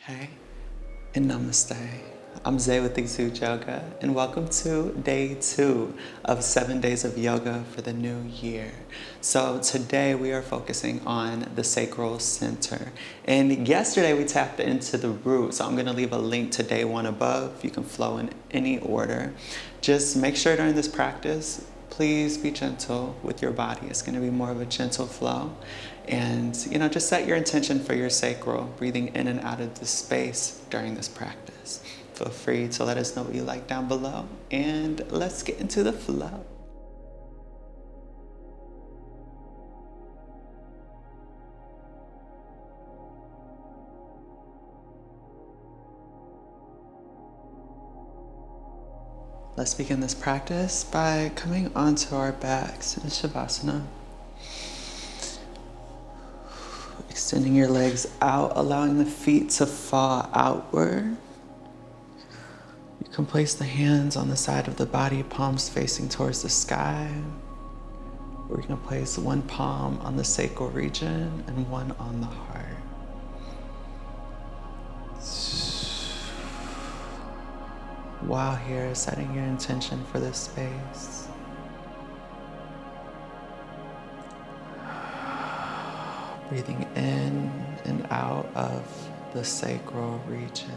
Hey, and namaste. I'm Zay with Xude Yoga, and welcome to day 2 of 7 days of yoga for the new year. So today we are focusing on the sacral center. And yesterday we tapped into the root, so I'm going to leave a link to day 1 above. You can flow in any order. Just make sure during this practice, please be gentle with your body. It's going to be more of a gentle flow. And, just set your intention for your sacral, breathing in and out of the space during this practice. Feel free to let us know what you like down below, and let's get into the flow. Let's begin this practice by coming onto our backs in Shavasana. Extending your legs out, allowing the feet to fall outward. You can place the hands on the side of the body, palms facing towards the sky. Or you can place one palm on the sacral region and one on the heart. While here, setting your intention for this space. Breathing in and out of the sacral region.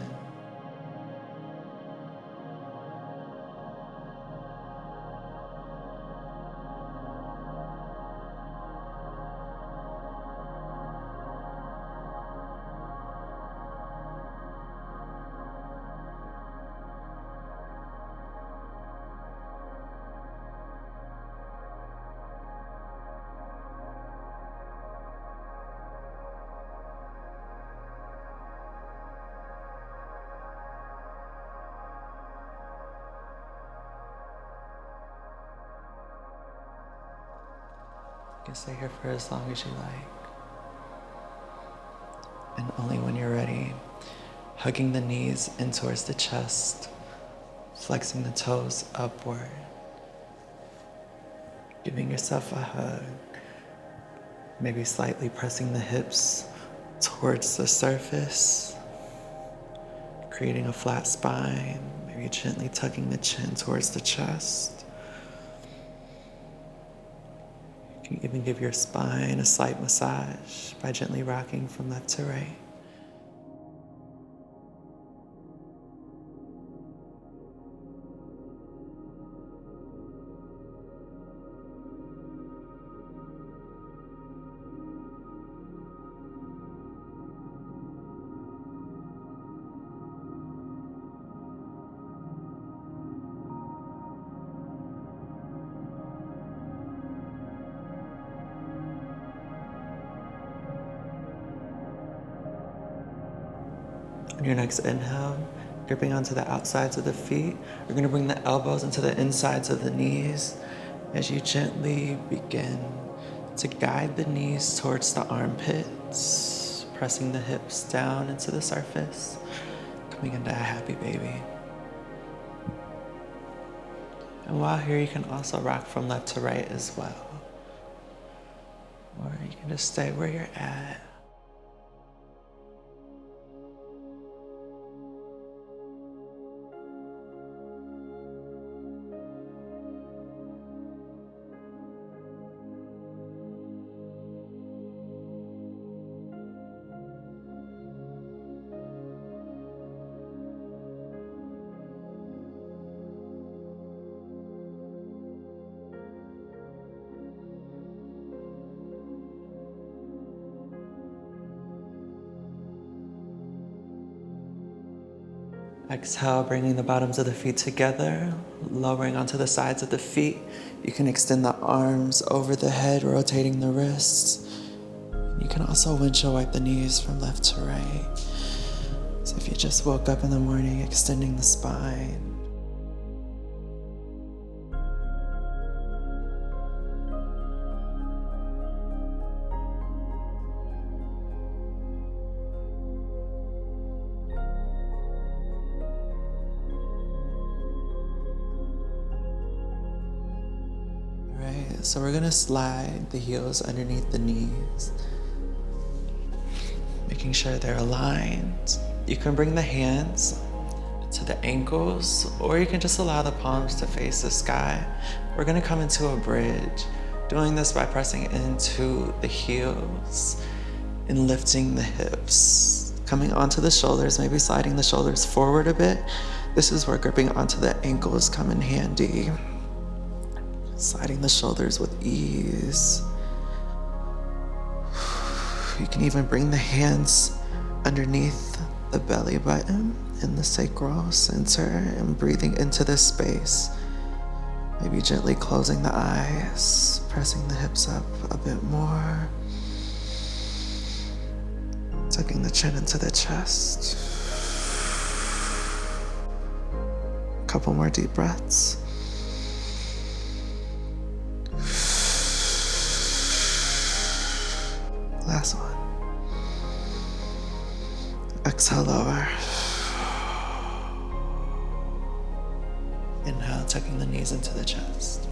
You can stay here for as long as you like. And only when you're ready, hugging the knees in towards the chest, flexing the toes upward, giving yourself a hug, maybe slightly pressing the hips towards the surface, creating a flat spine, maybe gently tucking the chin towards the chest. You can even give your spine a slight massage by gently rocking from left to right. On your next inhale, gripping onto the outsides of the feet, we're going to bring the elbows into the insides of the knees as you gently begin to guide the knees towards the armpits, pressing the hips down into the surface, coming into a happy baby. And while here, you can also rock from left to right as well. Or you can just stay where you're at. Exhale, bringing the bottoms of the feet together, lowering onto the sides of the feet. You can extend the arms over the head, rotating the wrists. You can also windshield wipe the knees from left to right. So if you just woke up in the morning, extending the spine. So we're gonna slide the heels underneath the knees, making sure they're aligned. You can bring the hands to the ankles, or you can just allow the palms to face the sky. We're gonna come into a bridge, doing this by pressing into the heels and lifting the hips. Coming onto the shoulders, maybe sliding the shoulders forward a bit. This is where gripping onto the ankles come in handy. Sliding the shoulders with ease. You can even bring the hands underneath the belly button in the sacral center and breathing into this space. Maybe gently closing the eyes, pressing the hips up a bit more. Tucking the chin into the chest. A couple more deep breaths. Last one. Exhale, lower. Inhale, tucking the knees into the chest.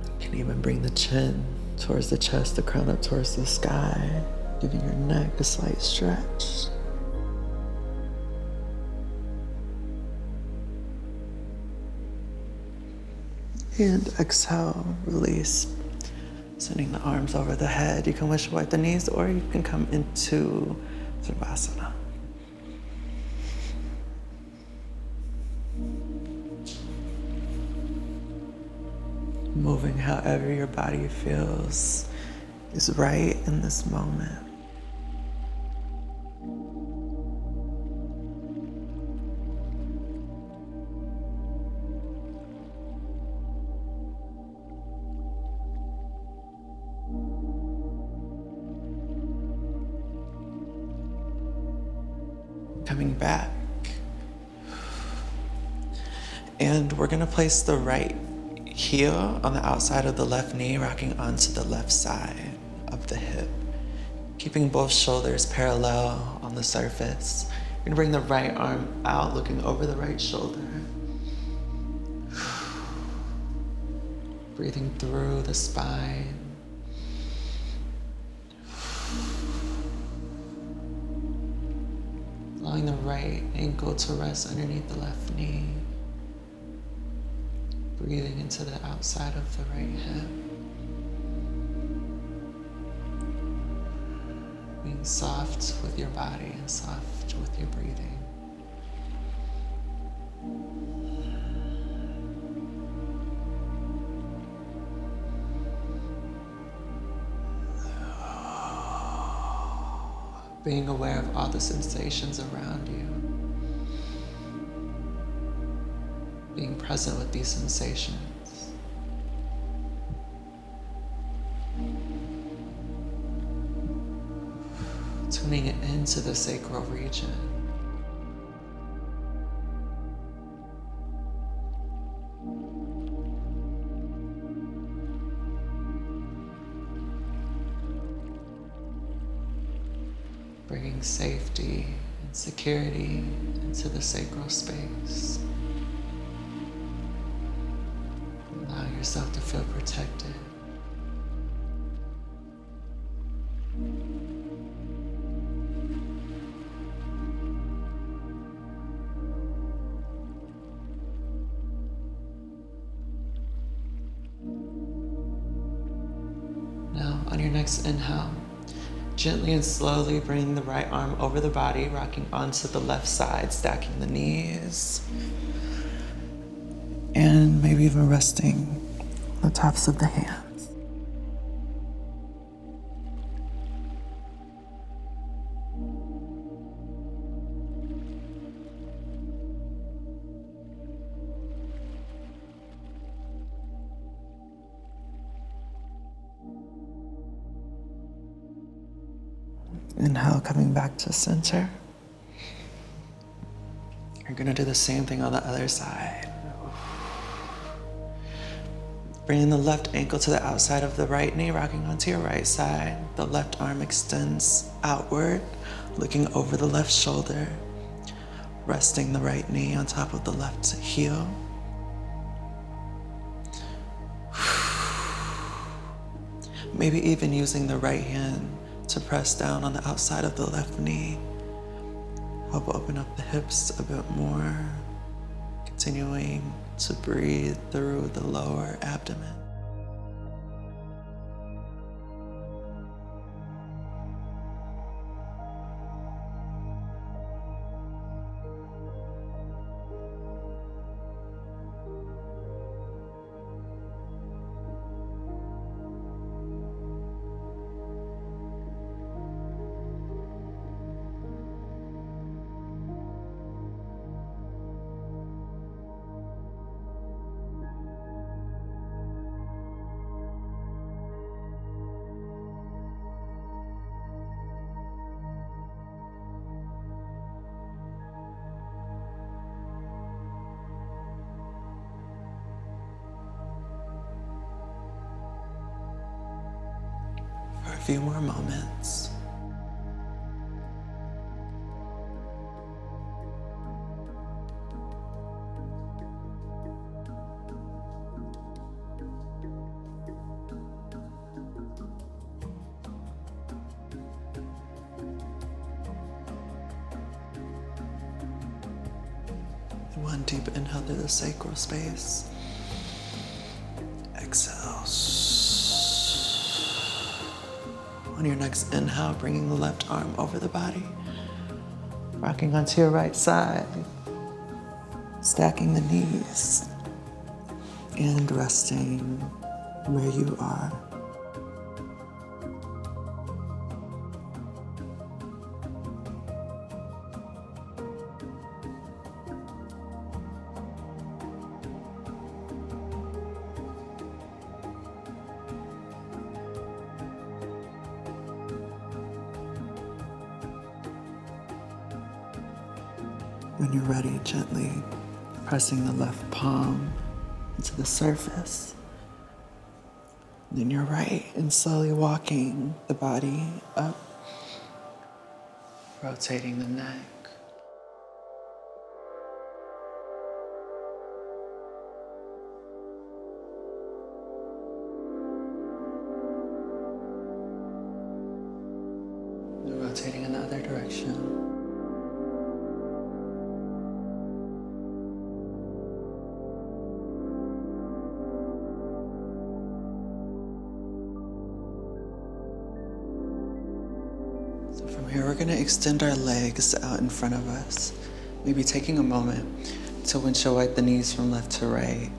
You can even bring the chin towards the chest, the crown up towards the sky, giving your neck a slight stretch. And exhale, release. Sending the arms over the head. You can wish wipe the knees, or you can come into Savasana. Moving however your body feels is right in this moment. Coming back. And we're gonna place the right heel on the outside of the left knee, rocking onto the left side of the hip. Keeping both shoulders parallel on the surface. You're gonna bring the right arm out, looking over the right shoulder. Breathing through the spine. Allowing the right ankle to rest underneath the left knee. Breathing into the outside of the right hip. Being soft with your body and soft with your breathing. Being aware of all the sensations around you. Being present with these sensations. Tuning it into the sacral region. Bringing safety and security into the sacral space. Allow yourself to feel protected. Now, on your next inhale, gently and slowly bring the right arm over the body, rocking onto the left side, stacking the knees. And maybe even resting on the tops of the hands. Inhale, coming back to center. You're gonna do the same thing on the other side. Bringing the left ankle to the outside of the right knee, rocking onto your right side. The left arm extends outward, looking over the left shoulder. Resting the right knee on top of the left heel. Maybe even using the right hand to press down on the outside of the left knee. Help open up the hips a bit more. Continuing to breathe through the lower abdomen. For a few more moments. One deep inhale through the sacral space. Exhale. On your next inhale, bringing the left arm over the body. Rocking onto your right side. Stacking the knees. And resting where you are. When you're ready, gently pressing the left palm into the surface. Then your right, and slowly walking the body up, rotating the neck. And rotating in the other direction. Here we're going to extend our legs out in front of us, maybe taking a moment to windshield wipe the knees from left to right.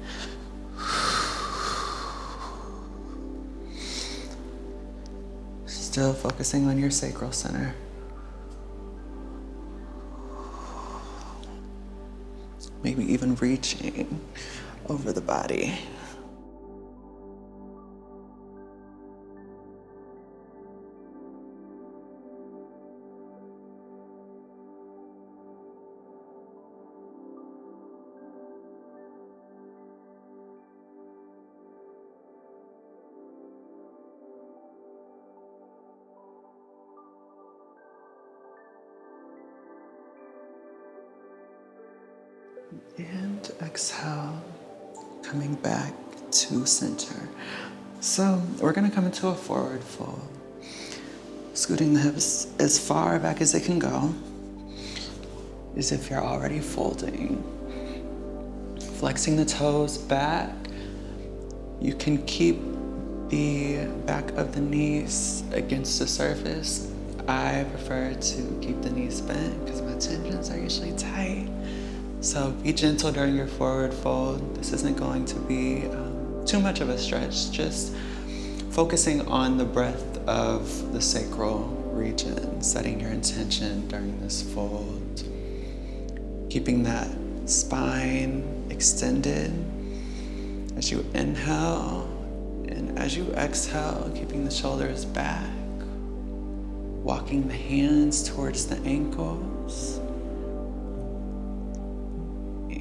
Still focusing on your sacral center. Maybe even reaching over the body. And exhale, coming back to center. So we're gonna come into a forward fold. Scooting the hips as far back as they can go, as if you're already folding. Flexing the toes back. You can keep the back of the knees against the surface. I prefer to keep the knees bent because my tensions are usually tight. So be gentle during your forward fold. This isn't going to be too much of a stretch, just focusing on the breath of the sacral region, setting your intention during this fold. Keeping that spine extended as you inhale, and as you exhale, keeping the shoulders back, walking the hands towards the ankles.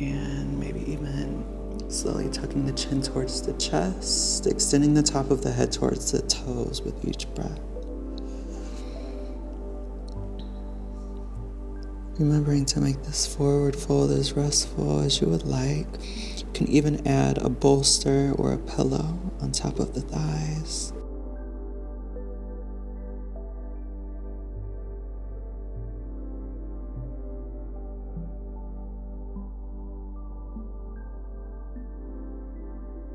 And maybe even slowly tucking the chin towards the chest, extending the top of the head towards the toes with each breath. Remembering to make this forward fold as restful as you would like. You can even add a bolster or a pillow on top of the thighs.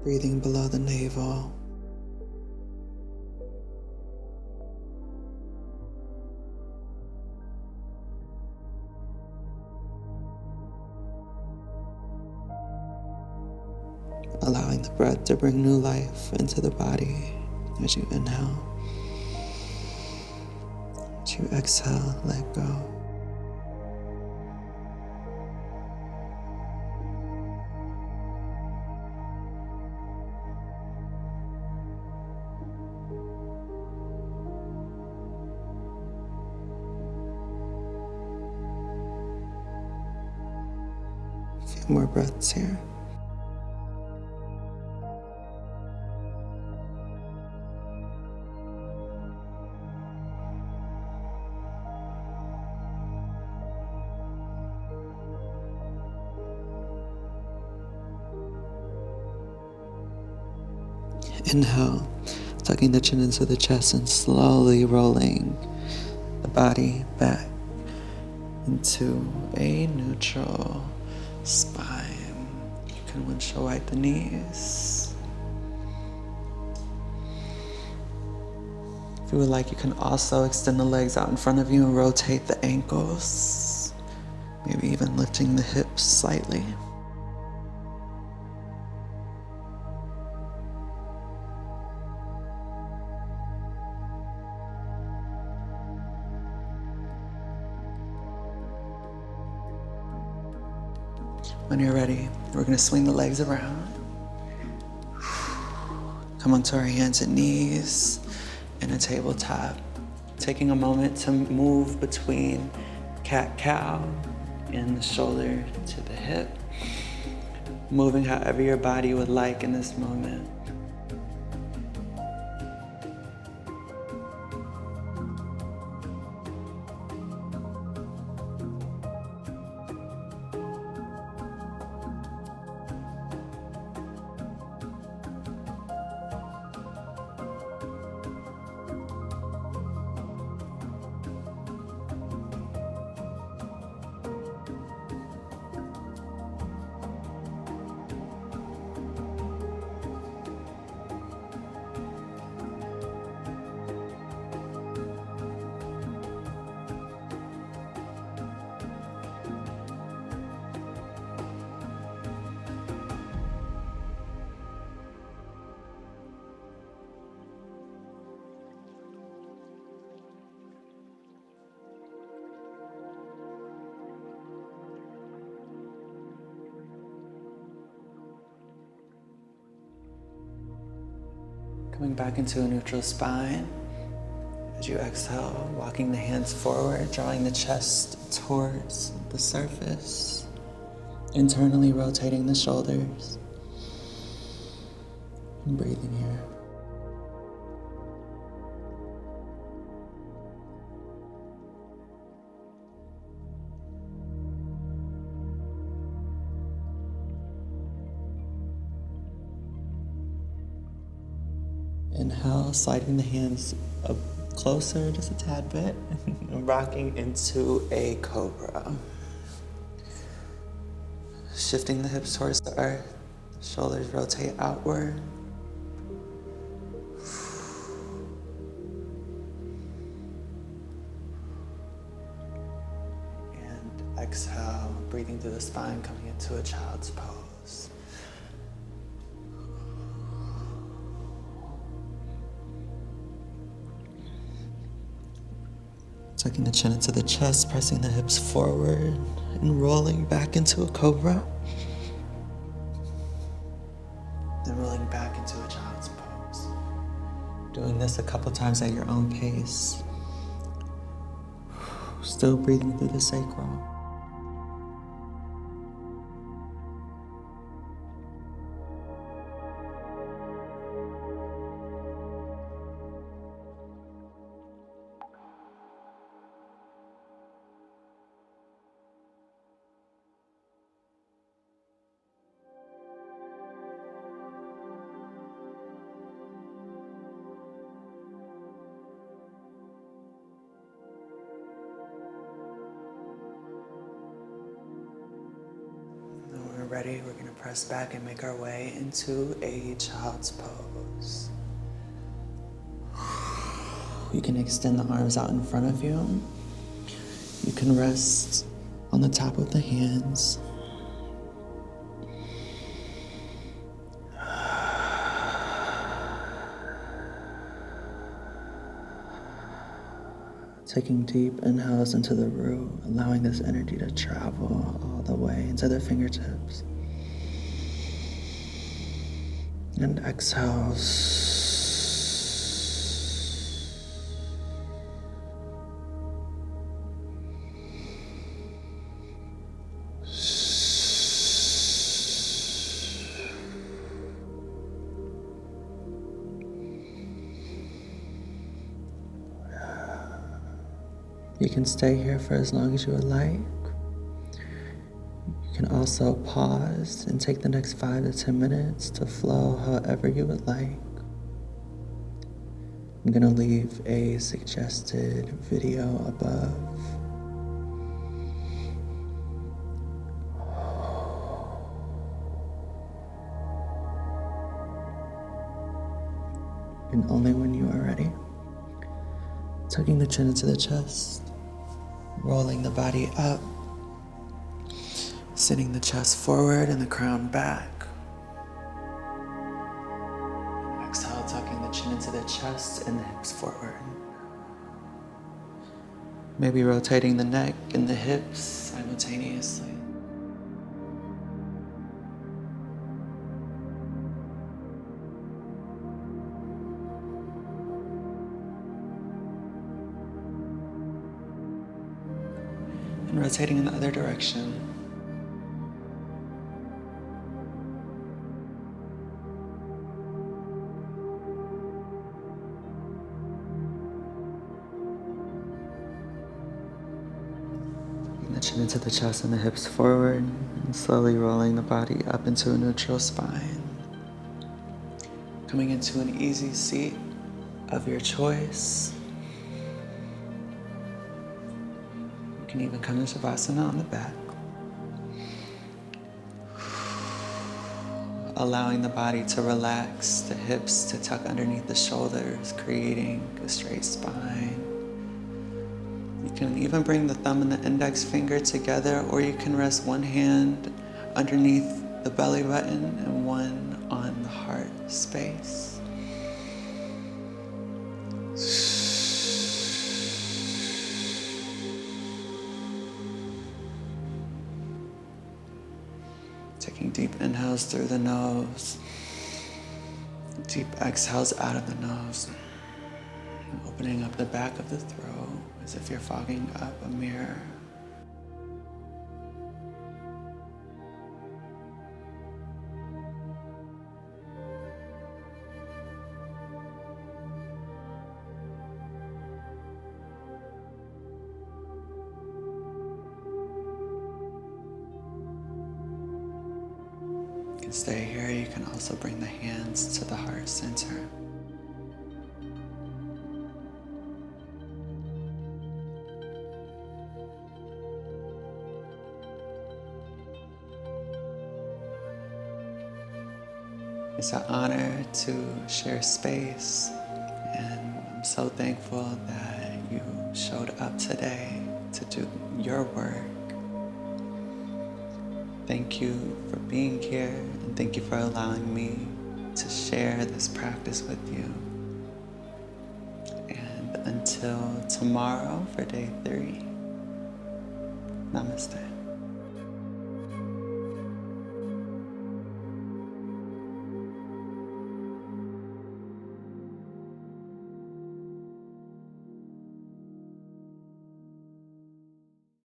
Breathing below the navel. Allowing the breath to bring new life into the body as you inhale. As you exhale, let go. A few more breaths here. Inhale, tucking the chin into the chest and slowly rolling the body back into a neutral spine. You can windshield wipe the knees. If you would like, you can also extend the legs out in front of you and rotate the ankles, maybe even lifting the hips slightly. When you're ready, we're going to swing the legs around. Come onto our hands and knees in a tabletop. Taking a moment to move between cat-cow and the shoulder to the hip. Moving however your body would like in this moment. Coming back into a neutral spine. As you exhale, walking the hands forward, drawing the chest towards the surface. Internally rotating the shoulders. And breathing here. Inhale, sliding the hands up closer just a tad bit, rocking into a cobra. Shifting the hips towards the earth, shoulders rotate outward. And exhale, breathing through the spine, coming into a child's pose. Tucking the chin into the chest, pressing the hips forward, and rolling back into a cobra. Then rolling back into a child's pose. Doing this a couple times at your own pace. Still breathing through the sacral. ready, we're going to press back and make our way into a child's pose. You can extend the arms out in front of you. You can rest on the top of the hands. Taking deep inhales into the root, allowing this energy to travel all the way into the fingertips. And exhales. You can stay here for as long as you would like. You can also pause and take the next 5 to 10 minutes to flow however you would like. I'm going to leave a suggested video above. And only when you are ready. Tucking the chin into the chest. Rolling the body up, sitting the chest forward and the crown back. Exhale, tucking the chin into the chest and the hips forward. Maybe rotating the neck and the hips simultaneously. And rotating in the other direction. Taking the chin into the chest and the hips forward, and slowly rolling the body up into a neutral spine. Coming into an easy seat of your choice. You can even come into Savasana on the back. Allowing the body to relax, the hips to tuck underneath the shoulders, creating a straight spine. You can even bring the thumb and the index finger together, or you can rest one hand underneath the belly button and one on the heart space. Taking deep inhales through the nose, deep exhales out of the nose, opening up the back of the throat as if you're fogging up a mirror. You can stay here. You can also bring the hands to the heart center. It's an honor to share space, and I'm so thankful that you showed up today to do your work. Thank you for being here, and thank you for allowing me to share this practice with you. And until tomorrow for day 3, namaste.